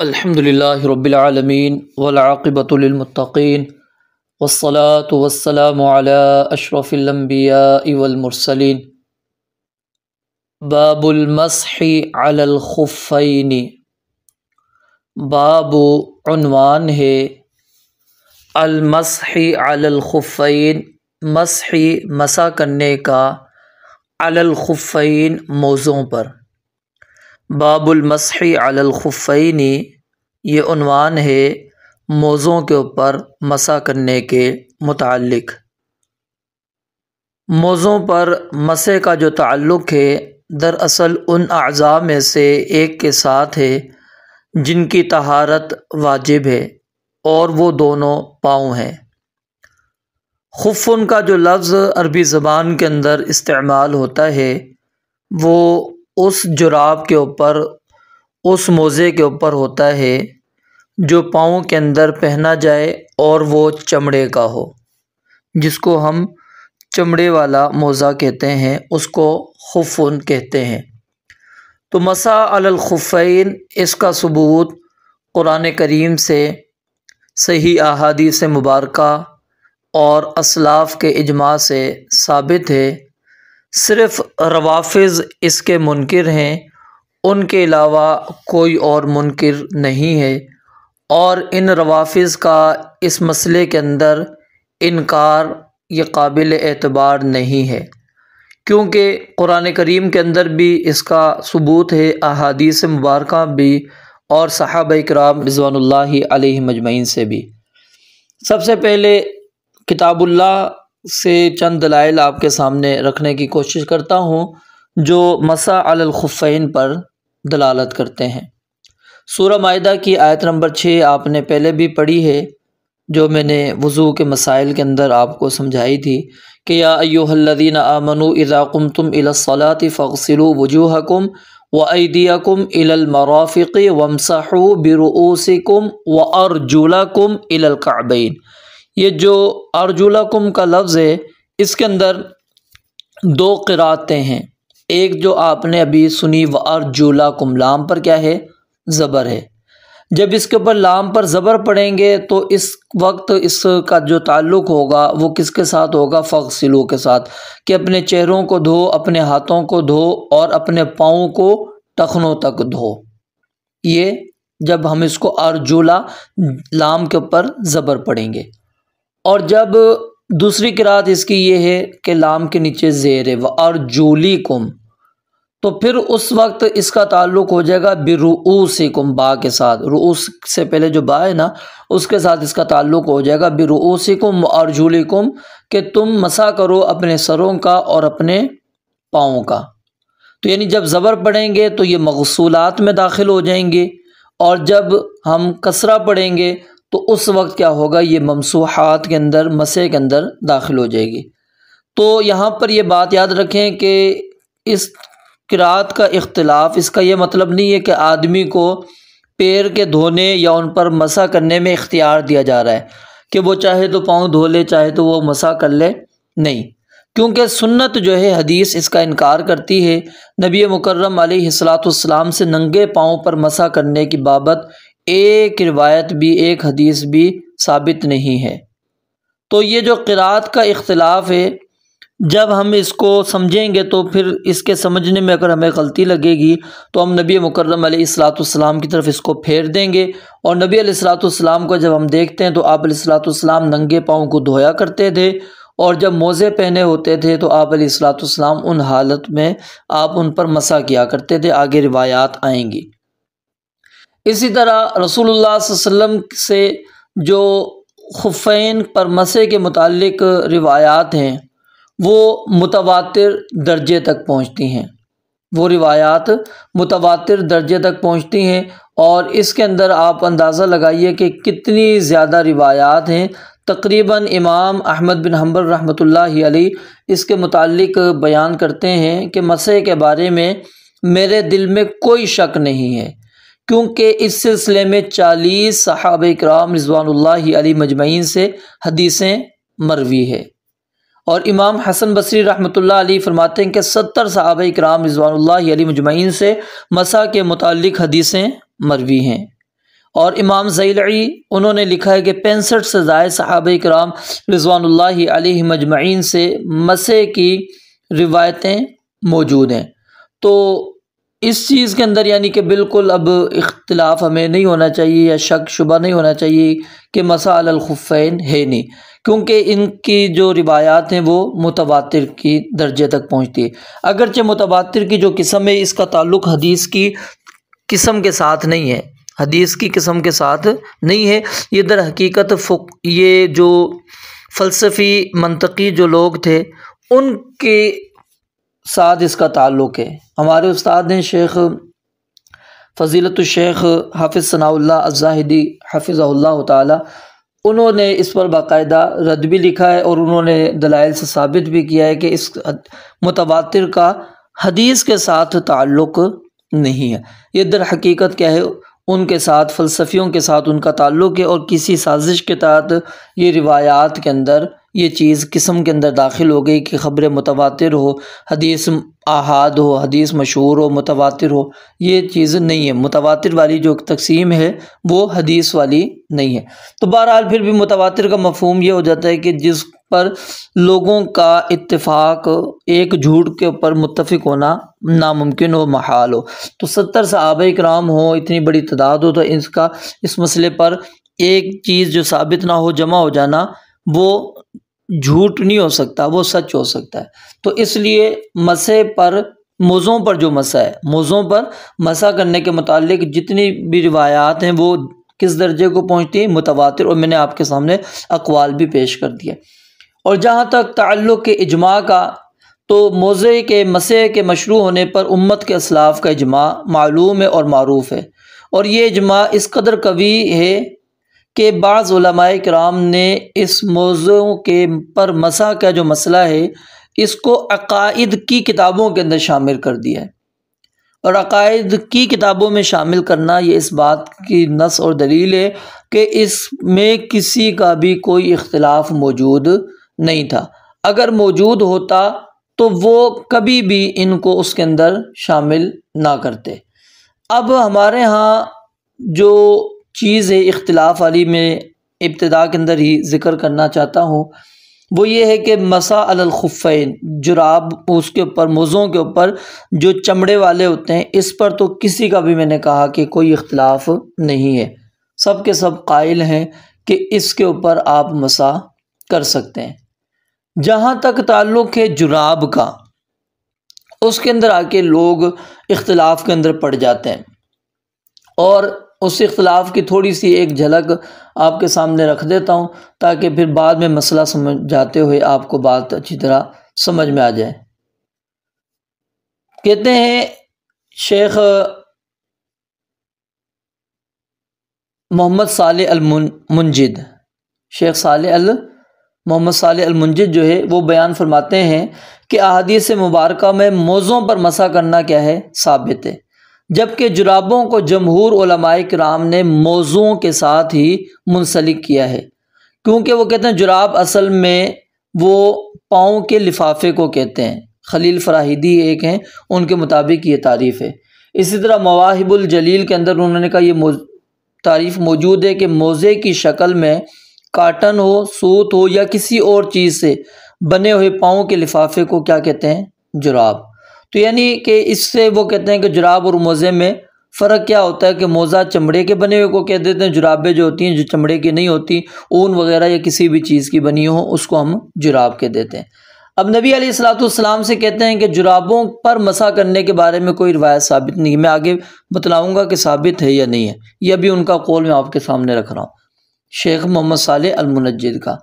الحمد للہ رب العالمین والعاقبۃ للمتقین والصلاة والسلام علی اشرف الانبیاء والمرسلین۔ باب المسح علی الخفین، باب عنوان ہے المسح علی الخفین، مسح کرنے کا علی الخفین موزوں پر۔ باب المسح علی الخفین، یہ عنوان ہے موزوں کے اوپر مسح کرنے کے متعلق۔ موزوں پر مسح کا جو تعلق ہے دراصل ان اعضاء میں سے ایک کے ساتھ ہے جن کی طہارت واجب ہے، اور وہ دونوں پاؤں ہیں۔ خفن کا جو لفظ عربی زبان کے اندر استعمال ہوتا ہے وہ اس جراب کے اوپر، اس موزے کے اوپر ہوتا ہے جو پاؤں کے اندر پہنا جائے اور وہ چمڑے کا ہو، جس کو ہم چمڑے والا موزہ کہتے ہیں، اس کو خفن کہتے ہیں۔ تو مسح علی الخفین، اس کا ثبوت قرآن کریم سے، صحیح احادیث مبارکہ اور اسلاف کے اجماع سے ثابت ہے۔ صرف روافض اس کے منکر ہیں، ان کے علاوہ کوئی اور منکر نہیں ہے، اور ان روافض کا اس مسئلے کے اندر انکار یہ قابل اعتبار نہیں ہے، کیونکہ قرآن کریم کے اندر بھی اس کا ثبوت ہے، احادیث مبارکہ بھی، اور صحابہ کرام رضوان اللہ علیہم اجمعین سے بھی۔ سب سے پہلے کتاب اللہ سے چند دلائل آپ کے سامنے رکھنے کی کوشش کرتا ہوں جو مسح علی الخفین پر دلالت کرتے ہیں۔ سورہ مائدہ کی آیت نمبر 6 آپ نے پہلے بھی پڑھی ہے، جو میں نے وضو کے مسائل کے اندر آپ کو سمجھائی تھی کہ یا ایھا الذین آمنوا اذا قمتم الی الصلاۃ فاغسلوا وجوہکم وایدیکم الی المرافق وامسحوا برؤوسکم وارجلکم الی الکعبین۔ یہ جو ارجلکم کا لفظ ہے اس کے اندر دو قراتیں ہیں، ایک جو آپ نے ابھی سنی وارجلکم، لام پر کیا ہے؟ زبر ہے۔ جب اس کے اوپر لام پر زبر پڑیں گے تو اس وقت اس کا جو تعلق ہوگا وہ کس کے ساتھ ہوگا؟ فغسلو کے ساتھ، کہ اپنے چہروں کو دھو، اپنے ہاتھوں کو دھو، اور اپنے پاؤں کو ٹخنوں تک دھو۔ یہ جب ہم اس کو ارجلا لام کے اوپر زبر پڑیں گے، اور جب دوسری قرات اس کی یہ ہے کہ لام کے نیچے زیر ہے وارجولیکم، تو پھر اس وقت اس کا تعلق ہو جائے گا برؤوسکم، با کے ساتھ، رؤوس سے پہلے جو با ہے نا اس کے ساتھ اس کا تعلق ہو جائے گا برؤوسکم وارجلکم، کہ تم مسح کرو اپنے سروں کا اور اپنے پاؤں کا۔ تو یعنی جب زبر پڑھیں گے تو یہ مغسولات میں داخل ہو جائیں گے، اور جب ہم کسرہ پڑھیں گے تو اس وقت کیا ہوگا؟ یہ ممسوحات کے اندر، مسح کے اندر داخل ہو جائے گی۔ تو یہاں پر یہ بات یاد رکھیں کہ اس قرات کا اختلاف، اس کا یہ مطلب نہیں ہے کہ آدمی کو پیر کے دھونے یا ان پر مسح کرنے میں اختیار دیا جا رہا ہے کہ وہ چاہے تو پاؤں دھو لے، چاہے تو وہ مسح کر لے، نہیں، کیونکہ سنت جو ہے حدیث اس کا انکار کرتی ہے۔ نبی مکرم علیہ الصلاۃ والسلام سے ننگے پاؤں پر مسح کرنے کی بابت ایک روایت بھی، ایک حدیث بھی ثابت نہیں ہے۔ تو یہ جو قرات کا اختلاف ہے، جب ہم اس کو سمجھیں گے تو پھر اس کے سمجھنے میں اگر ہمیں غلطی لگے گی تو ہم نبی مکرم علیہ الصلاۃ والسلام کی طرف اس کو پھیر دیں گے، اور نبی علیہ الصلاۃ والسلام کو جب ہم دیکھتے ہیں تو آپ علیہ الصلاۃ والسلام ننگے پاؤں کو دھویا کرتے تھے، اور جب موزے پہنے ہوتے تھے تو آپ علیہ الصلاۃ والسلام ان حالت میں آپ ان پر مسح کیا کرتے تھے، آگے روایات آئیں گی۔ اسی طرح رسول اللہ صلی اللہ علیہ وسلم سے جو خفین پر مسح کے متعلق روایات ہیں وہ متواتر درجے تک پہنچتی ہیں، وہ روایات متواتر درجے تک پہنچتی ہیں، اور اس کے اندر آپ اندازہ لگائیے کہ کتنی زیادہ روایات ہیں۔ تقریباً امام احمد بن حنبل رحمۃ اللہ علیہ اس کے متعلق بیان کرتے ہیں کہ مسح کے بارے میں میرے دل میں کوئی شک نہیں ہے، کیونکہ اس سلسلے میں 40 صحابہ کرام رضوان اللہ علیہ مجمعین سے حدیثیں مروی ہے، اور امام حسن بصری رحمۃ اللہ علیہ فرماتے ہیں کہ 70 صحابہ کرام رضوان اللہ علیہ مجمعین سے مسح کے متعلق حدیثیں مروی ہیں۔ اور امام زیلعی انہوں نے لکھا ہے کہ 65 سے زائد صحابہ کرام رضوان اللہ علیہ مجمعین سے مسح کی روایتیں موجود ہیں۔ تو اس چیز کے اندر یعنی کہ بالکل اب اختلاف ہمیں نہیں ہونا چاہیے یا شک شبہ نہیں ہونا چاہیے کہ مسح علی الخفین ہے نہیں، کیونکہ ان کی جو روایات ہیں وہ متواتر کی درجے تک پہنچتی ہے۔ اگرچہ متواتر کی جو قسم ہے اس کا تعلق حدیث کی قسم کے ساتھ نہیں ہے، حدیث کی قسم کے ساتھ نہیں ہے، یہ در حقیقت یہ جو فلسفی منطقی جو لوگ تھے ان کے ساتھ اس کا تعلق ہے۔ ہمارے استاد ہیں شیخ فضیلت الشیخ حافظ ثناء اللہ الزاہدی حفظہ اللہ تعالی، انہوں نے اس پر باقاعدہ رد بھی لکھا ہے اور انہوں نے دلائل سے ثابت بھی کیا ہے کہ اس متواتر کا حدیث کے ساتھ تعلق نہیں ہے، یہ در حقیقت کیا ہے ان کے ساتھ فلسفیوں کے ساتھ ان کا تعلق ہے، اور کسی سازش کے تحت یہ روایات کے اندر یہ چیز قسم کے اندر داخل ہو گئی کہ خبر متواتر ہو، حدیث آحاد ہو، حدیث مشہور ہو، متواتر ہو، یہ چیز نہیں ہے۔ متواتر والی جو تقسیم ہے وہ حدیث والی نہیں ہے۔ تو بہرحال پھر بھی متواتر کا مفہوم یہ ہو جاتا ہے کہ جس پر لوگوں کا اتفاق ایک جھوٹ کے اوپر متفق ہونا ناممکن ہو، محال ہو۔ تو 70 صحابہ کرام ہوں، اتنی بڑی تعداد ہو، تو اس مسئلے پر ایک چیز جو ثابت نہ ہو، جمع ہو جانا، وہ جھوٹ نہیں ہو سکتا، وہ سچ ہو سکتا ہے۔ تو اس لیے مسح پر موضوع پر جو مسح ہے، موضوع پر مسح کرنے کے متعلق جتنی بھی روایات ہیں وہ کس درجے کو پہنچتی ہیں؟ متواتر، اور میں نے آپ کے سامنے اقوال بھی پیش کر دیا۔ اور جہاں تک تعلق کے اجماع کا، تو موضع کے مسح کے مشروع ہونے پر امت کے اسلاف کا اجماع معلوم ہے اور معروف ہے، اور یہ اجماع اس قدر قوی ہے کہ بعض علماء کرام نے اس موضوع کے پر مسح کا جو مسئلہ ہے اس کو عقائد کی کتابوں کے اندر شامل کر دیا ہے، اور عقائد کی کتابوں میں شامل کرنا یہ اس بات کی نص اور دلیل ہے کہ اس میں کسی کا بھی کوئی اختلاف موجود نہیں تھا۔ اگر موجود ہوتا تو وہ کبھی بھی ان کو اس کے اندر شامل نہ کرتے۔ اب ہمارے ہاں جو چیز ہے اختلاف والی، میں ابتدا کے اندر ہی ذکر کرنا چاہتا ہوں، وہ یہ ہے کہ مسح علی الخفین، جراب اس کے اوپر، موزوں کے اوپر جو چمڑے والے ہوتے ہیں، اس پر تو کسی کا بھی میں نے کہا کہ کوئی اختلاف نہیں ہے، سب کے سب قائل ہیں کہ اس کے اوپر آپ مسح کر سکتے ہیں۔ جہاں تک تعلق ہے جراب کا، اس کے اندر آ کے لوگ اختلاف کے اندر پڑ جاتے ہیں، اور اس اختلاف کی تھوڑی سی ایک جھلک آپ کے سامنے رکھ دیتا ہوں تاکہ پھر بعد میں مسئلہ سمجھاتے ہوئے آپ کو بات اچھی طرح سمجھ میں آ جائے۔ کہتے ہیں شیخ محمد صالح المنجد، شیخ محمد صالح المنجد جو ہے وہ بیان فرماتے ہیں کہ احادیث مبارکہ میں موضوع پر مسح کرنا کیا ہے؟ ثابت ہے، جبکہ جرابوں کو جمہور علماء کرام نے موضوع کے ساتھ ہی منسلک کیا ہے، کیونکہ وہ کہتے ہیں جراب اصل میں وہ پاؤں کے لفافے کو کہتے ہیں۔ خلیل فراہیدی ایک ہیں، ان کے مطابق یہ تعریف ہے۔ اسی طرح مواہب الجلیل کے اندر انہوں نے کہا یہ تعریف موجود ہے کہ موزے کی شکل میں کاٹن ہو، سوت ہو یا کسی اور چیز سے بنے ہوئے پاؤں کے لفافے کو کیا کہتے ہیں؟ جراب۔ تو یعنی کہ اس سے وہ کہتے ہیں کہ جراب اور موزے میں فرق کیا ہوتا ہے کہ موزہ چمڑے کے بنے ہوئے کو کہہ دیتے ہیں، جرابیں جو ہوتی ہیں جو چمڑے کی نہیں ہوتی، اون وغیرہ یا کسی بھی چیز کی بنی ہو، اس کو ہم جراب کہہ دیتے ہیں۔ اب نبی علیہ الصلوۃ والسلام سے کہتے ہیں کہ جرابوں پر مسح کرنے کے بارے میں کوئی روایت ثابت نہیں ہے، میں آگے بتلاؤں گا کہ ثابت ہے یا نہیں ہے، یہ ابھی ان کا قول میں آپ کے سامنے رکھ رہا ہوں۔ شیخ محمد صالح المنجد کا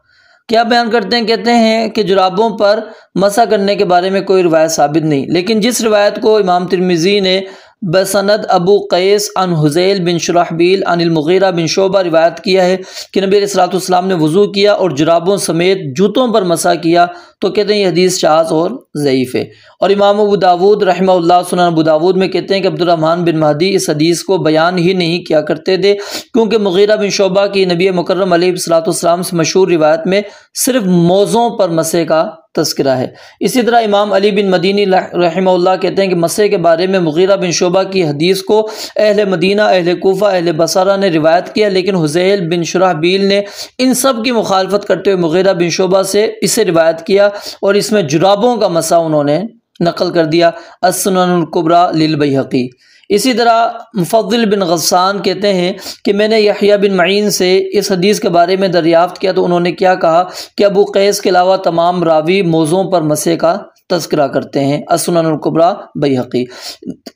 کیا بیان کرتے ہیں؟ کہتے ہیں کہ جرابوں پر مسح کرنے کے بارے میں کوئی روایت ثابت نہیں، لیکن جس روایت کو امام ترمذی نے بسند ابو قیس عن حذیل بن شرحبیل عن المغیرہ بن شعبہ روایت کیا ہے کہ نبی علیہ الصلوۃ والسلام نے وضو کیا اور جرابوں سمیت جوتوں پر مسح کیا، تو کہتے ہیں یہ حدیث شاذ اور ضعیف ہے۔ اور امام ابو داود رحمہ اللہ سنن ابو داود میں کہتے ہیں کہ عبد الرحمن بن مہدی اس حدیث کو بیان ہی نہیں کیا کرتے تھے، کیونکہ مغیرہ بن شعبہ کی نبی مکرم علیہ الصلوۃ والسلام سے مشہور روایت میں صرف موضوع پر مسح کا تذکرہ ہے۔ اسی طرح امام علی بن مدینی رحمہ اللہ کہتے ہیں کہ مسح کے بارے میں مغیرہ بن شعبہ کی حدیث کو اہل مدینہ، اہل کوفہ، اہل بصرہ نے روایت کیا، لیکن حذیل بن شرحبیل نے ان سب کی مخالفت کرتے ہوئے مغیرہ بن شعبہ سے اسے روایت کیا اور اس میں جرابوں کا مسح انہوں نے نقل کر دیا، السنن الکبری للبیہقی۔ اسی طرح مفضل بن غسان کہتے ہیں کہ میں نے یحییٰ بن معین سے اس حدیث کے بارے میں دریافت کیا تو انہوں نے کیا کہا کہ ابو قیس کے علاوہ تمام راوی موضوعوں پر مسح کا تذکرہ کرتے ہیں، السنن الکبری بیہقی۔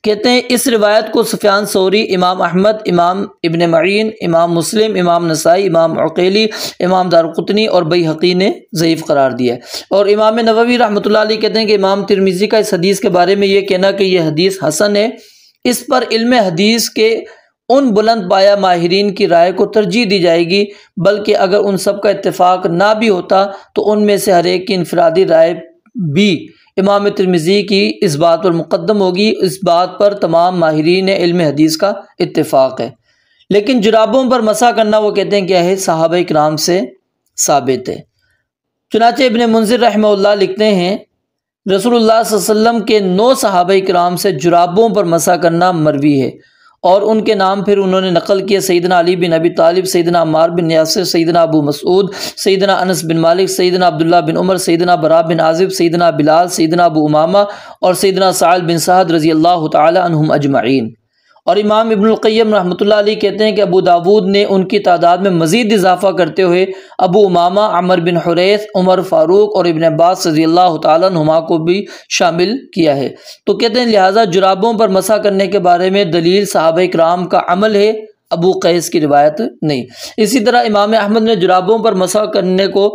کہتے ہیں اس روایت کو سفیان ثوری، امام احمد، امام ابن معین، امام مسلم، امام نسائی، امام عقیلی، امام دارقطنی اور بیہقی نے ضعیف قرار دیا ہے۔ اور امام نووی رحمۃ اللہ علیہ کہتے ہیں کہ امام ترمذی کا اس حدیث کے بارے میں یہ کہنا کہ یہ حدیث حسن ہے، اس پر علم حدیث کے ان بلند پایہ ماہرین کی رائے کو ترجیح دی جائے گی، بلکہ اگر ان سب کا اتفاق نہ بھی ہوتا تو ان میں سے ہر ایک کی انفرادی رائے بھی امام ترمذی کی اس بات پر مقدم ہوگی۔ اس بات پر تمام ماہرین علم حدیث کا اتفاق ہے۔ لیکن جرابوں پر مسح کرنا وہ کہتے ہیں کیا ہے، صحابہ کرام سے ثابت ہے۔ چنانچہ ابن منذر رحمہ اللہ لکھتے ہیں رسول اللہ صلی اللہ علیہ وسلم کے 9 صحابہ کرام سے جرابوں پر مسح کرنا مروی ہے، اور ان کے نام پھر انہوں نے نقل کیے: سیدنا علی بن ابی طالب، سیدنا عمار بن یاسر، سیدنا ابو مسعود، سیدنا انس بن مالک، سیدنا عبداللہ بن عمر، سیدنا براء بن عازب، سیدنا بلال، سیدنا ابو امامہ اور سیدنا سعد بن سعد رضی اللہ تعالی عنہم اجمعین۔ اور امام ابن القیم رحمۃ اللہ علیہ کہتے ہیں کہ ابو داود نے ان کی تعداد میں مزید اضافہ کرتے ہوئے ابو امامہ، عمر بن حریث، عمر فاروق اور ابن عباس رضی اللہ تعالیٰ عنہما کو بھی شامل کیا ہے۔ تو کہتے ہیں لہٰذا جرابوں پر مسح کرنے کے بارے میں دلیل صحابہ کرام کا عمل ہے، ابو قیس کی روایت نہیں۔ اسی طرح امام احمد نے جرابوں پر مسح کرنے کو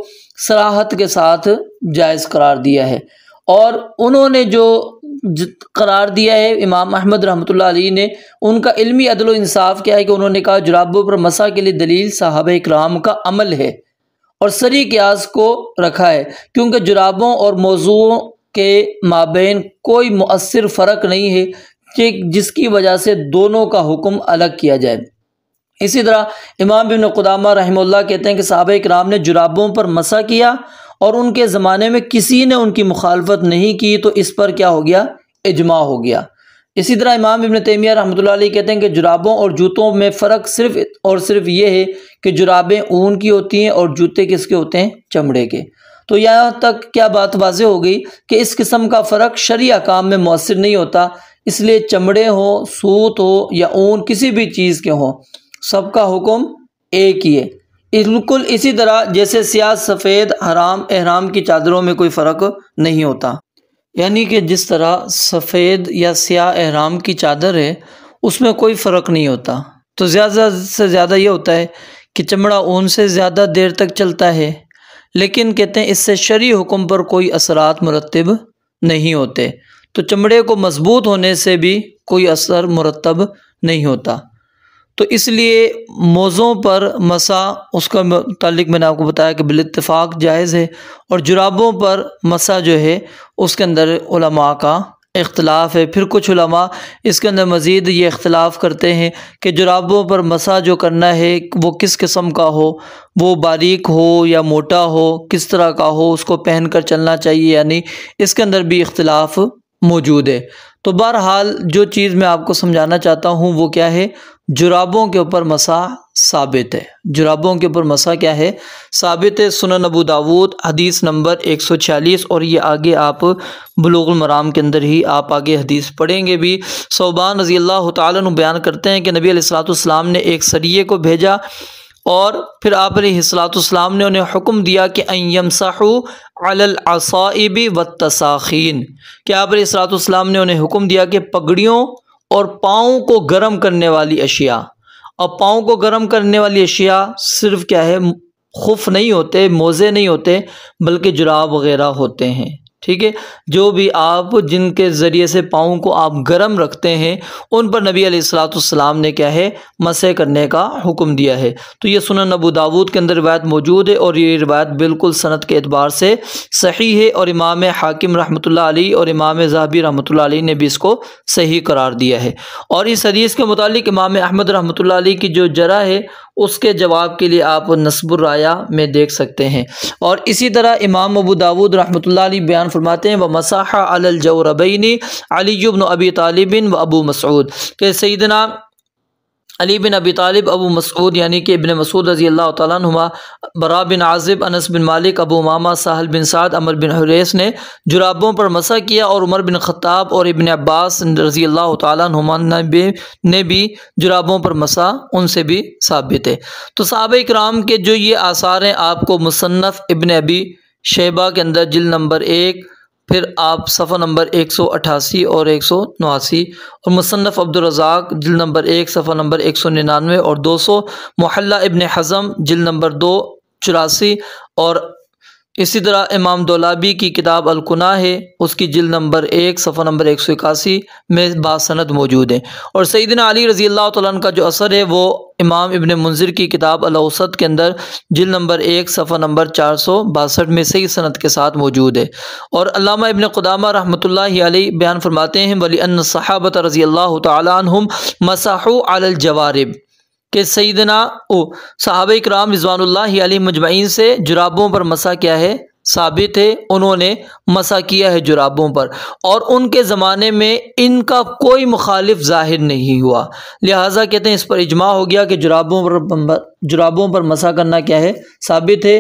صراحت کے ساتھ جائز قرار دیا ہے، اور انہوں نے جو قرار دیا ہے امام احمد رحمۃ اللہ علیہ نے، ان کا علمی عدل و انصاف کیا ہے کہ انہوں نے کہا جرابوں پر مسح کے لیے دلیل صحابہ کرام کا عمل ہے، اور صریح قیاس کو رکھا ہے، کیونکہ جرابوں اور موضوعوں کے مابین کوئی مؤثر فرق نہیں ہے کہ جس کی وجہ سے دونوں کا حکم الگ کیا جائے۔ اسی طرح امام ابن قدامہ رحمہ اللہ کہتے ہیں کہ صحابہ کرام نے جرابوں پر مسح کیا اور ان کے زمانے میں کسی نے ان کی مخالفت نہیں کی، تو اس پر کیا ہو گیا، اجماع ہو گیا۔ اسی طرح امام ابن تیمیہ رحمۃ اللہ علیہ کہتے ہیں کہ جرابوں اور جوتوں میں فرق صرف اور صرف یہ ہے کہ جرابیں اون کی ہوتی ہیں اور جوتے کس کے ہوتے ہیں، چمڑے کے۔ تو یہاں تک کیا بات واضح ہو گئی کہ اس قسم کا فرق شرعی احکام میں مؤثر نہیں ہوتا، اس لیے چمڑے ہوں، سوت ہو یا اون، کسی بھی چیز کے ہوں، سب کا حکم ایک ہی ہے۔ بالکل اسی طرح جیسے سیاہ سفید حرام احرام کی چادروں میں کوئی فرق نہیں ہوتا، یعنی کہ جس طرح سفید یا سیاہ احرام کی چادر ہے اس میں کوئی فرق نہیں ہوتا، تو زیادہ سے زیادہ یہ ہوتا ہے کہ چمڑا اون سے زیادہ دیر تک چلتا ہے، لیکن کہتے ہیں اس سے شرعی حکم پر کوئی اثرات مرتب نہیں ہوتے، تو چمڑے کو مضبوط ہونے سے بھی کوئی اثر مرتب نہیں ہوتا۔ تو اس لیے موضوع پر مسح اس کا متعلق میں نے آپ کو بتایا کہ بالاتفاق جائز ہے، اور جرابوں پر مسح جو ہے اس کے اندر علماء کا اختلاف ہے۔ پھر کچھ علماء اس کے اندر مزید یہ اختلاف کرتے ہیں کہ جرابوں پر مسح جو کرنا ہے وہ کس قسم کا ہو، وہ باریک ہو یا موٹا ہو، کس طرح کا ہو، اس کو پہن کر چلنا چاہیے یا نہیں، اس کے اندر بھی اختلاف موجود ہے۔ تو بہرحال جو چیز میں آپ کو سمجھانا چاہتا ہوں وہ کیا ہے، جرابوں کے اوپر مسح ثابت ہے، جرابوں کے اوپر مسح کیا ہے، ثابت ہے۔ سنن ابو داود حدیث نمبر 146، اور یہ آگے آپ بلوغ المرام کے اندر ہی آپ آگے حدیث پڑھیں گے بھی۔ ثوبان رضی اللہ تعالیٰ عنہ بیان کرتے ہیں کہ نبی علیہ الصلوۃ والسلام نے ایک سریے کو بھیجا، اور پھر آپ علیہ الصلوۃ والسلام نے انہیں حکم دیا کہ ان یمسحوا علی العصائب والتساخین، کہ آپ علیہ الصلوۃ والسلام نے انہیں حکم دیا کہ پگڑیوں اور پاؤں کو گرم کرنے والی اشیاء، اور پاؤں کو گرم کرنے والی اشیاء صرف کیا ہے، خف نہیں ہوتے، موزے نہیں ہوتے، بلکہ جراب وغیرہ ہوتے ہیں، ٹھیک ہے، جو بھی آپ جن کے ذریعے سے پاؤں کو آپ گرم رکھتے ہیں ان پر نبی علیہ الصلوۃ والسلام نے کیا ہے، مسح کرنے کا حکم دیا ہے۔ تو یہ سنن ابو داود کے اندر روایت موجود ہے، اور یہ روایت بالکل سند کے اعتبار سے صحیح ہے، اور امام حاکم رحمۃ اللہ علیہ اور امام ذہبی رحمۃ اللہ علیہ نے بھی اس کو صحیح قرار دیا ہے۔ اور اس حدیث کے متعلق امام احمد رحمۃ اللہ علیہ کی جو جرح ہے اس کے جواب کے لیے آپ نصب الرایا میں دیکھ سکتے ہیں۔ اور اسی طرح امام ابو داود رحمۃ اللہ علیہ بیان فرماتے ہیں وَمَسَحَ عَلَى الْجَوْرَبَيْنِ علی بن ابی طالب و ابو مسعود، کہ سیدنا علی بن ابی طالب، ابو مسعود یعنی کہ ابن مسعود رضی اللہ تعالیٰ عنہما، برا بن عازب، انس بن مالک، ابو امامہ، سہل بن سعد، عمر بن حریث نے جرابوں پر مسح کیا، اور عمر بن خطاب اور ابن عباس رضی اللہ تعالیٰ عنہما نے بھی جرابوں پر مسح، ان سے بھی ثابت ہے۔ تو صحابہ کرام کے جو یہ آثار ہیں آپ کو مصنف ابن ابی شیبہ کے اندر جلد نمبر 1، پھر آپ صفحہ نمبر 188 اور 189، اور مصنف عبدالرزاق جلد نمبر 1 صفحہ نمبر 199 اور 200، محلہ ابن حزم جلد نمبر 2 84، اور اسی طرح امام دولابی کی کتاب الکنہ ہے، اس کی جلد نمبر 1 صفحہ نمبر 181 میں باسند موجود ہیں۔ اور سیدنا علی رضی اللہ تعالیٰ عنہ کا جو اثر ہے وہ امام ابن منذر کی کتاب الاوسط کے اندر جلد نمبر 1 صفحہ نمبر 462 میں صحیح سند کے ساتھ موجود ہے۔ اور علامہ ابن قدامہ رحمۃ اللہ علیہ بیان فرماتے ہیں وَلِأَنَّ الصَّحَابَةَ رضی اللہ تعالیٰ عنہم مَسَحُوا عَلَى الْجَوَارِبِ، کہ سیدنا صحابہ کرام رضوان اللہ علیہ مجمعین سے جرابوں پر مسح کیا ہے، ثابت ہے، انہوں نے مسح کیا ہے جرابوں پر، اور ان کے زمانے میں ان کا کوئی مخالف ظاہر نہیں ہوا، لہٰذا کہتے ہیں اس پر اجماع ہو گیا کہ جرابوں پر مسح کرنا کیا ہے، ثابت ہے۔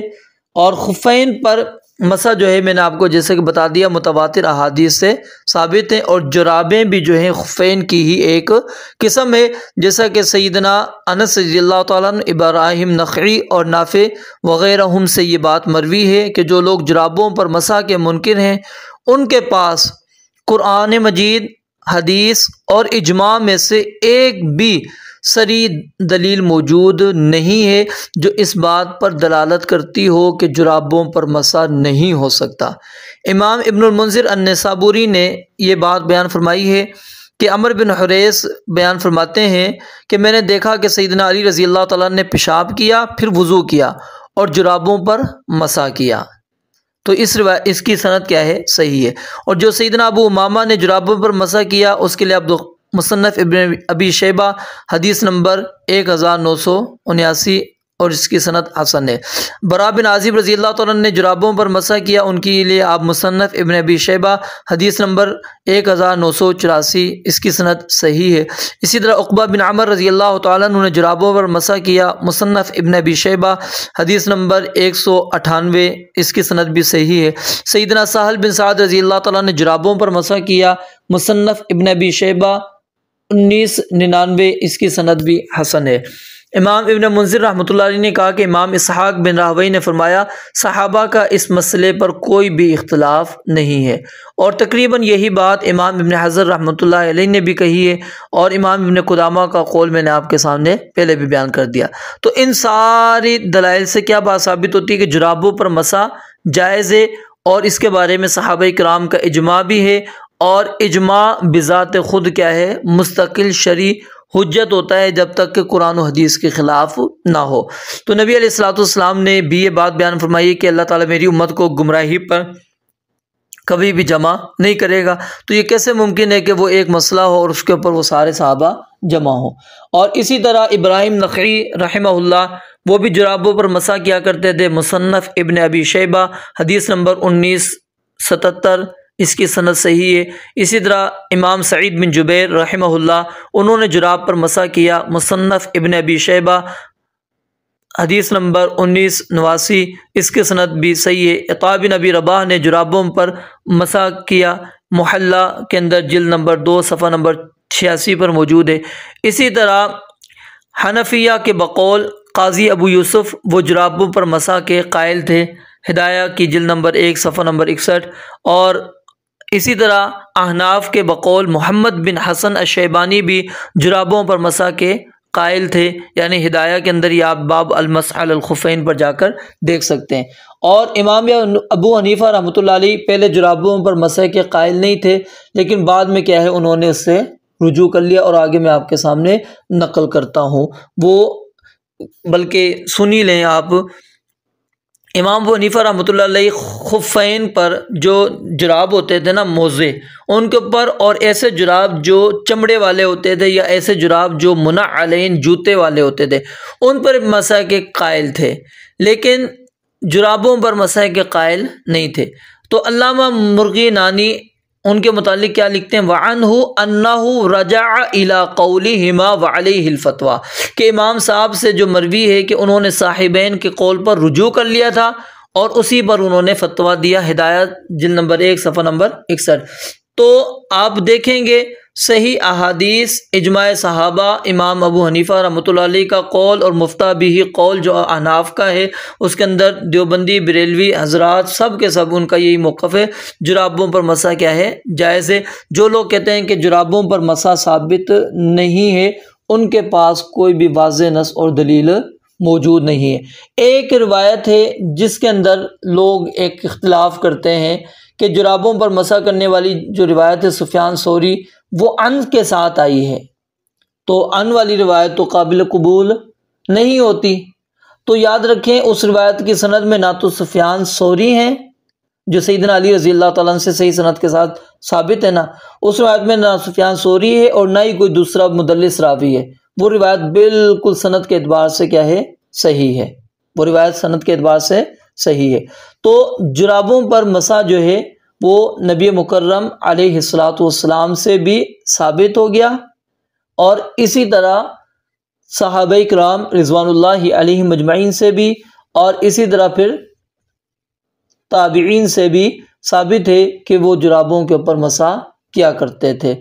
اور خفین پر مسح جو ہے میں نے آپ کو جیسے کہ بتا دیا متواتر احادیث سے ثابت ہیں، اور جرابیں بھی جو ہیں خفین کی ہی ایک قسم ہے، جیسا کہ سیدنا انس رضی اللہ تعالیٰ عنہ، ابراہیم نخعی اور نافع وغیرہ ہم سے یہ بات مروی ہے کہ جو لوگ جرابوں پر مسح کے منکر ہیں ان کے پاس قرآن مجید، حدیث اور اجماع میں سے ایک بھی صریح دلیل موجود نہیں ہے جو اس بات پر دلالت کرتی ہو کہ جرابوں پر مسح نہیں ہو سکتا۔ امام ابن المنذر النسابوری نے یہ بات بیان فرمائی ہے کہ عمر بن حریث بیان فرماتے ہیں کہ میں نے دیکھا کہ سیدنا علی رضی اللہ تعالیٰ نے پیشاب کیا، پھر وضو کیا اور جرابوں پر مسح کیا، تو اس کی سند کیا ہے، صحیح ہے۔ اور جو سیدنا ابو امامہ نے جرابوں پر مسح کیا اس کے لیے مصنف ابن ابی شیبہ حدیث نمبر 1979 اور اس کی سند حسن ہے۔ برا بن عازب رضی اللہ تعالیٰ نے جرابوں پر مسح کیا، ان کے لیے آپ مصنف ابن ابی شیبہ حدیث نمبر 1984، اس کی سند صحیح ہے۔ اسی طرح عقبہ بن عمر رضی اللہ تعالیٰ نے جرابوں پر مسح کیا، مصنف ابن ابی شیبہ حدیث نمبر 198، اس کی سند بھی صحیح ہے۔ سیدنا سہل بن سعد رضی اللہ تعالیٰ نے جرابوں پر مسح کیا، مصنف ابن ابی شیبہ 1999، اس کی سند بھی حسن ہے۔ امام ابن منذر رحمۃ اللہ علیہ نے کہا کہ امام اسحاق بن راہویہ نے فرمایا صحابہ کا اس مسئلے پر کوئی بھی اختلاف نہیں ہے، اور تقریباً یہی بات امام ابن حجر رحمۃ اللہ علیہ نے بھی کہی ہے، اور امام ابن قدامہ کا قول میں نے آپ کے سامنے پہلے بھی بیان کر دیا۔ تو ان ساری دلائل سے کیا بات ثابت ہوتی ہے کہ جرابوں پر مسح جائز ہے، اور اس کے بارے میں صحابہ کرام کا اجماع بھی ہے، اور اجماع بذات خود کیا ہے، مستقل شرعی حجت ہوتا ہے جب تک کہ قرآن و حدیث کے خلاف نہ ہو۔ تو نبی علیہ الصلوۃ والسلام نے بھی یہ بات بیان فرمائی کہ اللہ تعالیٰ میری امت کو گمراہی پر کبھی بھی جمع نہیں کرے گا، تو یہ کیسے ممکن ہے کہ وہ ایک مسئلہ ہو اور اس کے اوپر وہ سارے صحابہ جمع ہوں۔ اور اسی طرح ابراہیم نخعی رحمہ اللہ وہ بھی جرابوں پر مسح کیا کرتے تھے، مصنف ابن ابی شیبہ حدیث نمبر 1977، اس کی سند صحیح ہے۔ اسی طرح امام سعید بن جبیر رحمہ اللہ انہوں نے جراب پر مسح کیا، مصنف ابن ابی شیبہ حدیث نمبر 1989، اس کی سند بھی صحیح ہے۔ عطاء بن ابی رباح نے جرابوں پر مسح کیا، محلہ کے اندر جلد نمبر 2 صفحہ نمبر 86 پر موجود ہے۔ اسی طرح حنفیہ کے بقول قاضی ابو یوسف وہ جرابوں پر مسح کے قائل تھے، ہدایہ کی جلد نمبر 1 صفحہ نمبر 61۔ اور اسی طرح احناف کے بقول محمد بن حسن الشیبانی بھی جرابوں پر مسح کے قائل تھے، یعنی ہدایہ کے اندر یہ آپ باب المسح علی الخفین پر جا کر دیکھ سکتے ہیں۔ اور امام ابو حنیفہ رحمۃ اللہ علیہ پہلے جرابوں پر مسح کے قائل نہیں تھے، لیکن بعد میں کیا ہے انہوں نے اس سے رجوع کر لیا، اور آگے میں آپ کے سامنے نقل کرتا ہوں، وہ بلکہ سنی لیں آپ امام ابو حنیفہ رحمۃ اللہ علیہ خفین پر جو جراب ہوتے تھے نا موزے، ان کے اوپر، اور ایسے جراب جو چمڑے والے ہوتے تھے یا ایسے جراب جو منعلین جوتے والے ہوتے تھے، ان پر مسح کے قائل تھے، لیکن جرابوں پر مسح کے قائل نہیں تھے۔ تو علامہ مرغی نانی ان کے متعلق کیا لکھتے ہیں؟ وَعَنْهُ أَنَّهُ رَجَعَ إِلَىٰ قَوْلِهِمَا وَعَلَيْهِ الْفَتْوَىٰ، کہ امام صاحب سے جو مروی ہے کہ انہوں نے صاحبین کے قول پر رجوع کر لیا تھا اور اسی پر انہوں نے فتویٰ دیا۔ ہدایت جلد نمبر 1 صفحہ نمبر 61۔ تو آپ دیکھیں گے صحیح احادیث، اجماع صحابہ، امام ابو حنیفہ رحمۃ اللہ علیہ کا قول اور مفتیٰ بہ قول جو احناف کا ہے، اس کے اندر دیوبندی، بریلوی حضرات سب کے سب ان کا یہی موقف ہے، جرابوں پر مسح کیا ہے؟ جائز ہے۔ جو لوگ کہتے ہیں کہ جرابوں پر مسح ثابت نہیں ہے، ان کے پاس کوئی بھی واضح نص اور دلیل موجود نہیں ہے۔ ایک روایت ہے جس کے اندر لوگ ایک اختلاف کرتے ہیں کہ جرابوں پر مسح کرنے والی جو روایت ہے سفیان ثوری، وہ ان کے ساتھ آئی ہے، تو ان والی روایت تو قابل قبول نہیں ہوتی۔ تو یاد رکھیں اس روایت کی سند میں نہ تو سفیان ثوری ہیں جو سیدنا علی رضی اللہ تعالیٰ عنہ سے صحیح سند کے ساتھ ثابت ہے، نا اس روایت میں نہ سفیان ثوری ہے اور نہ ہی کوئی دوسرا مدلس راوی ہے۔ وہ روایت بالکل سند کے اعتبار سے کیا ہے؟ صحیح ہے، وہ روایت سند کے اعتبار سے صحیح ہے۔ تو جرابوں پر مسح جو ہے وہ نبی مکرم علیہ الصلاۃ والسلام سے بھی ثابت ہو گیا، اور اسی طرح صحابہ کرام رضوان اللہ علیہم اجمعین سے بھی، اور اسی طرح پھر تابعین سے بھی ثابت ہے کہ وہ جرابوں کے اوپر مسح کیا کرتے تھے۔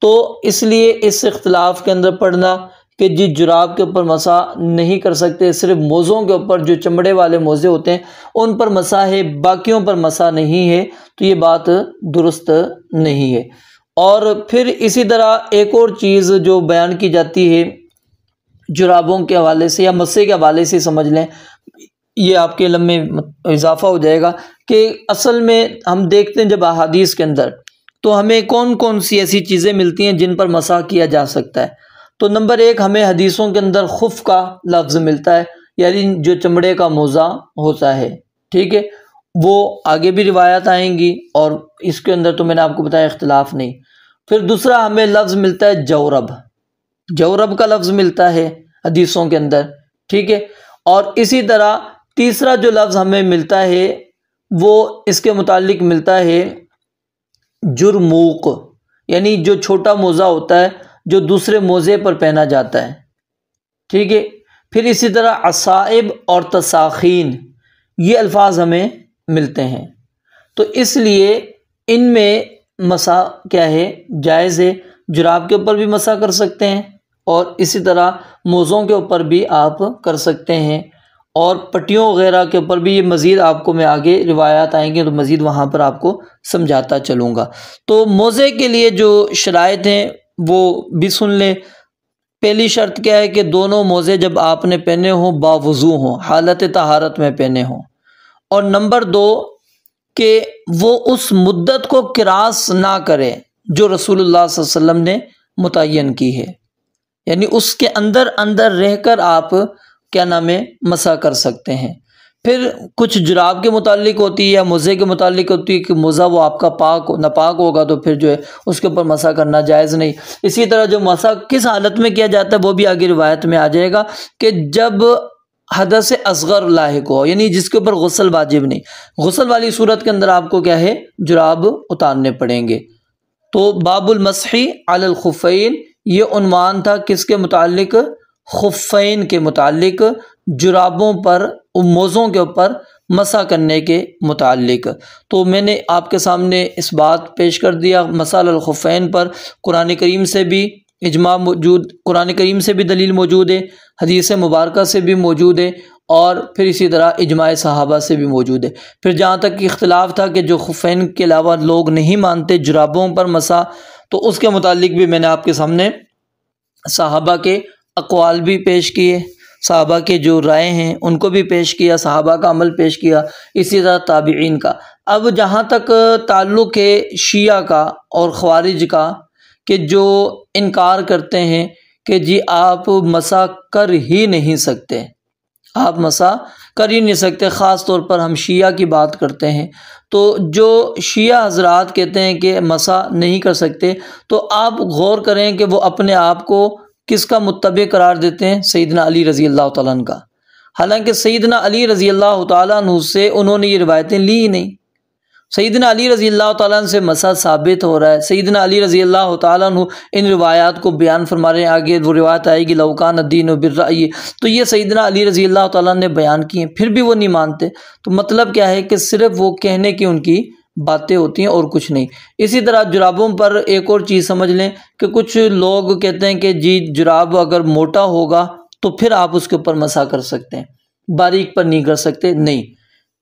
تو اس لیے اس اختلاف کے اندر پڑھنا کہ جی جراب کے اوپر مسح نہیں کر سکتے، صرف موزوں کے اوپر جو چمڑے والے موزے ہوتے ہیں ان پر مسح ہے، باقیوں پر مسح نہیں ہے، تو یہ بات درست نہیں ہے۔ اور پھر اسی طرح ایک اور چیز جو بیان کی جاتی ہے جرابوں کے حوالے سے یا مسح کے حوالے سے، سمجھ لیں یہ آپ کے علم میں اضافہ ہو جائے گا کہ اصل میں ہم دیکھتے ہیں جب احادیث کے اندر تو ہمیں کون کون سی ایسی چیزیں ملتی ہیں جن پر مسح کیا جا سکتا ہے۔ تو نمبر 1 ہمیں حدیثوں کے اندر خف کا لفظ ملتا ہے، یعنی جو چمڑے کا موزہ ہوتا ہے، ٹھیک ہے، وہ آگے بھی روایات آئیں گی اور اس کے اندر تو میں نے آپ کو بتایا اختلاف نہیں۔ پھر دوسرا ہمیں لفظ ملتا ہے جورب، جورب کا لفظ ملتا ہے حدیثوں کے اندر، ٹھیک ہے، اور اسی طرح تیسرا جو لفظ ہمیں ملتا ہے وہ اس کے متعلق ملتا ہے جرموق، یعنی جو چھوٹا موزہ ہوتا ہے جو دوسرے موزے پر پہنا جاتا ہے، ٹھیک ہے۔ پھر اسی طرح عصائب اور تساخین، یہ الفاظ ہمیں ملتے ہیں، تو اس لیے ان میں مسح کیا ہے؟ جائز ہے۔ جراب کے اوپر بھی مسح کر سکتے ہیں اور اسی طرح موزوں کے اوپر بھی آپ کر سکتے ہیں، اور پٹیوں وغیرہ کے اوپر بھی، یہ مزید آپ کو میں آگے روایات آئیں گے تو مزید وہاں پر آپ کو سمجھاتا چلوں گا۔ تو موزے کے لیے جو شرائط ہیں وہ بھی سن لیں۔ پہلی شرط کیا ہے کہ دونوں موزے جب آپ نے پہنے ہوں باوضو ہوں، حالت طہارت میں پہنے ہوں، اور نمبر 2 کہ وہ اس مدت کو کراس نہ کرے جو رسول اللہ صلی اللہ علیہ وسلم نے متعین کی ہے، یعنی اس کے اندر اندر رہ کر آپ کیا نام ہے؟ مسح کر سکتے ہیں۔ پھر کچھ جراب کے متعلق ہوتی ہے یا موزے کے متعلق ہوتی ہے کہ موزہ وہ آپ کا ناپاک ہوگا تو پھر جو ہے اس کے اوپر مسح کرنا جائز نہیں۔ اسی طرح جو مسح کس حالت میں کیا جاتا ہے وہ بھی آگے روایت میں آ جائے گا کہ جب حدث اصغر لاحق ہو، یعنی جس کے اوپر غسل واجب نہیں، غسل والی صورت کے اندر آپ کو کیا ہے؟ جراب اتارنے پڑیں گے۔ تو باب المسح علی الخفین یہ عنوان تھا کس کے متعلق؟ خفین کے متعلق، جرابوں پر، موزوں کے اوپر مسح کرنے کے متعلق۔ تو میں نے آپ کے سامنے اس بات پیش کر دیا مسح علی الخفین پر قرآن کریم سے بھی اجماع موجود، قرآن کریم سے بھی دلیل موجود ہے، حدیث مبارکہ سے بھی موجود ہے، اور پھر اسی طرح اجماع صحابہ سے بھی موجود ہے۔ پھر جہاں تک اختلاف تھا کہ جو خفین کے علاوہ لوگ نہیں مانتے جرابوں پر مسح، تو اس کے متعلق بھی میں نے آپ کے سامنے صحابہ کے اقوال بھی پیش کیے، صحابہ کے جو رائے ہیں ان کو بھی پیش کیا، صحابہ کا عمل پیش کیا، اسی طرح تابعین کا۔ اب جہاں تک تعلق ہے شیعہ کا اور خوارج کا کہ جو انکار کرتے ہیں کہ جی آپ مسح کر ہی نہیں سکتے، آپ مسح کر ہی نہیں سکتے۔ خاص طور پر ہم شیعہ کی بات کرتے ہیں تو جو شیعہ حضرات کہتے ہیں کہ مسح نہیں کر سکتے، تو آپ غور کریں کہ وہ اپنے آپ کو کس کا متبع قرار دیتے ہیں؟ سیدنا علی رضی اللہ تعالیٰ عنہ کا۔ حالانکہ سیدنا علی رضی اللہ تعالیٰ عنہ سے انہوں نے یہ روایتیں لی ہی نہیں۔ سیدنا علی رضی اللہ تعالیٰ عنہ سے مسح ثابت ہو رہا ہے، سیدنا علی رضی اللہ تعالیٰ عنہ ان روایات کو بیان فرما رہے ہیں۔ آگے وہ روایت آئے گی لو کان الدین بالرأی، تو یہ سیدنا علی رضی اللہ تعالیٰ عنہ نے بیان کی ہیں، پھر بھی وہ نہیں مانتے۔ تو مطلب کیا ہے کہ صرف وہ کہنے کی ان کی باتیں ہوتی ہیں اور کچھ نہیں۔ اسی طرح جرابوں پر ایک اور چیز سمجھ لیں کہ کچھ لوگ کہتے ہیں کہ جی جراب اگر موٹا ہوگا تو پھر آپ اس کے اوپر مسح کر سکتے ہیں، باریک پر نہیں کر سکتے۔ نہیں،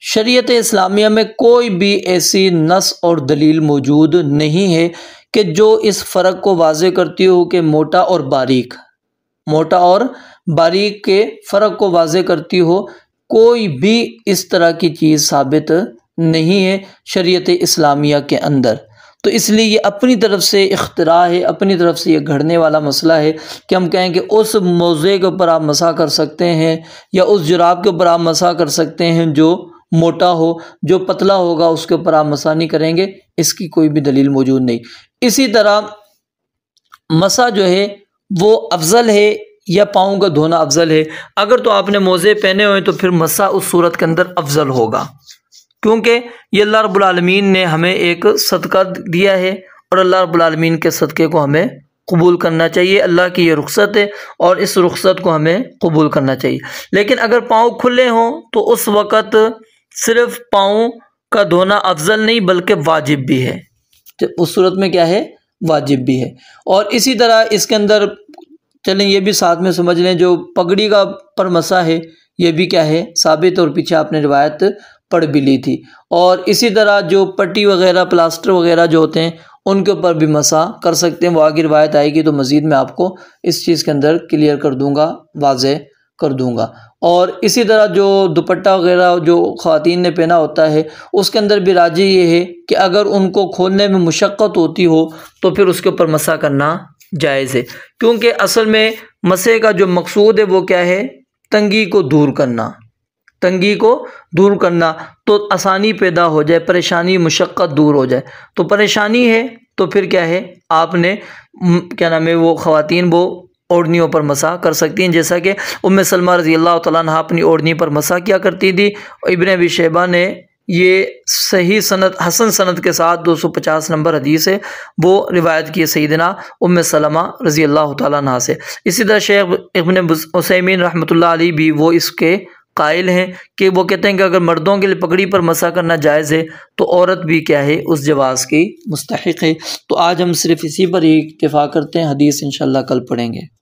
شریعت اسلامیہ میں کوئی بھی ایسی نص اور دلیل موجود نہیں ہے کہ جو اس فرق کو واضح کرتی ہو کہ موٹا اور باریک کے فرق کو واضح کرتی ہو۔ کوئی بھی اس طرح کی چیز ثابت نہیں ہے شریعت اسلامیہ کے اندر۔ تو اس لیے یہ اپنی طرف سے اختراع ہے، اپنی طرف سے یہ گھڑنے والا مسئلہ ہے کہ ہم کہیں کہ اس موضع کے اوپر آپ مسح کر سکتے ہیں یا اس جراب کے اوپر آپ مسح کر سکتے ہیں جو موٹا ہو، جو پتلا ہوگا اس کے اوپر آپ مسح نہیں کریں گے، اس کی کوئی بھی دلیل موجود نہیں۔ اسی طرح مسح جو ہے وہ افضل ہے یا پاؤں کا دھونا افضل ہے؟ اگر تو آپ نے موزے پہنے ہوئے تو پھر مسح اس صورت کے اندر افضل ہوگا، کیونکہ یہ اللہ رب العالمین نے ہمیں ایک صدقہ دیا ہے اور اللہ رب العالمین کے صدقے کو ہمیں قبول کرنا چاہیے۔ اللہ کی یہ رخصت ہے اور اس رخصت کو ہمیں قبول کرنا چاہیے۔ لیکن اگر پاؤں کھلے ہوں تو اس وقت صرف پاؤں کا دھونا افضل نہیں بلکہ واجب بھی ہے، تو اس صورت میں کیا ہے؟ واجب بھی ہے۔ اور اسی طرح اس کے اندر چلیں یہ بھی ساتھ میں سمجھ لیں، جو پگڑی کا پر مسح ہے یہ بھی کیا ہے؟ ثابت، اور پیچھے آپ نے روایت پڑھ بھی لی تھی۔ اور اسی طرح جو پٹی وغیرہ پلاسٹر وغیرہ جو ہوتے ہیں ان کے اوپر بھی مسح کر سکتے ہیں، وہ آگے روایت آئے گی تو مزید میں آپ کو اس چیز کے اندر کلیئر کر دوں گا، واضح کر دوں گا۔ اور اسی طرح جو دوپٹہ وغیرہ جو خواتین نے پہنا ہوتا ہے اس کے اندر بھی راجح یہ ہے کہ اگر ان کو کھولنے میں مشقت ہوتی ہو تو پھر اس کے اوپر مسح کرنا جائز ہے، کیونکہ اصل میں مسح کا جو مقصود ہے وہ کیا ہے؟ تنگی کو دور کرنا، تو آسانی پیدا ہو جائے، پریشانی مشقت دور ہو جائے۔ تو پریشانی ہے تو پھر کیا ہے؟ آپ نے کیا نام ہے وہ خواتین وہ اوڑھنیوں پر مسح کر سکتی ہیں، جیسا کہ ام سلمہ رضی اللہ تعالیٰ عنہ اپنی اوڑھنی پر مسح کیا کرتی تھی۔ ابن ابی شیبہ نے یہ صحیح سند حسن سند کے ساتھ 250 نمبر حدیث ہے وہ روایت کی سیدنا ام سلمہ رضی اللہ تعالیٰ عنہ سے۔ اسی طرح شیخ ابن عثیمین رحمۃ اللہ علیہ بھی وہ اس کے قائل ہیں کہ وہ کہتے ہیں کہ اگر مردوں کے لیے پگڑی پر مسح کرنا جائز ہے تو عورت بھی کیا ہے؟ اس جواز کی مستحق ہے۔ تو آج ہم صرف اسی پر ہی اکتفا کرتے ہیں، حدیث انشاءاللہ کل پڑھیں گے۔